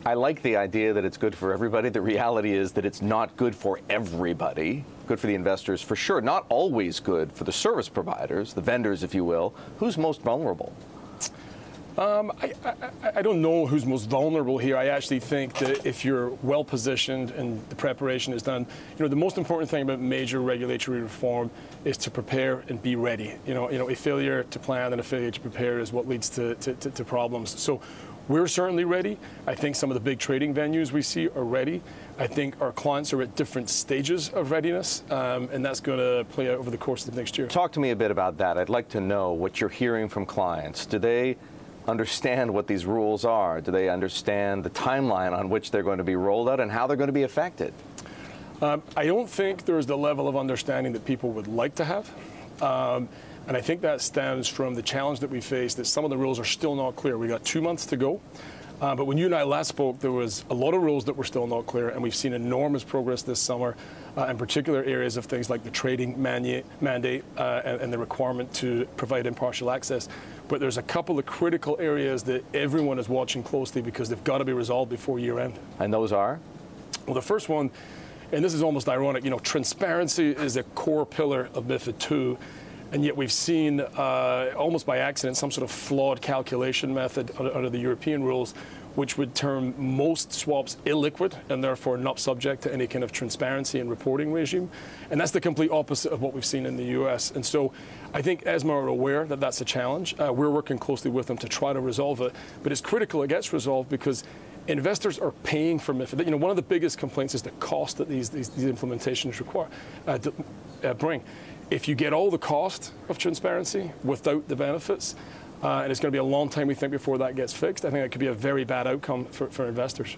I like the idea that it's good for everybody. The reality is that it's not good for everybody. Good for the investors, for sure. Not always good for the service providers, the vendors, if you will. Who's most vulnerable? I don't know who's most vulnerable here. I actually think that if you're well positioned and the preparation is done, the most important thing about major regulatory reform is to prepare and be ready. A failure to plan and a failure to prepare is what leads to problems. So we're certainly ready. I think some of the big trading venues we see are ready. I think our clients are at different stages of readiness, and that's going to play out over the course of the next year. Talk to me a bit about that. I'd like to know what you're hearing from clients. Do they understand what these rules are? Do they understand the timeline on which they're going to be rolled out and how they're going to be affected? I don't think there's the level of understanding that people would like to have. And I think that stems from the challenge that we face, that some of the rules are still not clear. We got 2 months to go. But when you and I last spoke, there was a lot of rules that were still not clear, and we've seen enormous progress this summer, in particular areas of things like the trading mandate and the requirement to provide impartial access. But there's a couple of critical areas that everyone is watching closely because they've got to be resolved before year end. And those are? Well, the first one, and this is almost ironic, transparency is a core pillar of MiFID II. And yet we've seen, almost by accident, some sort of flawed calculation method under the European rules, which would term most swaps illiquid and therefore not subject to any kind of transparency and reporting regime. And that's the complete opposite of what we've seen in the US. And so I think ESMA are aware that that's a challenge. We're working closely with them to try to resolve it. But it's critical it gets resolved because investors are paying for MiFID. One of the biggest complaints is the cost that these implementations bring. If you get all the cost of transparency without the benefits, and it's going to be a long time, we think, before that gets fixed, I think that could be a very bad outcome for investors.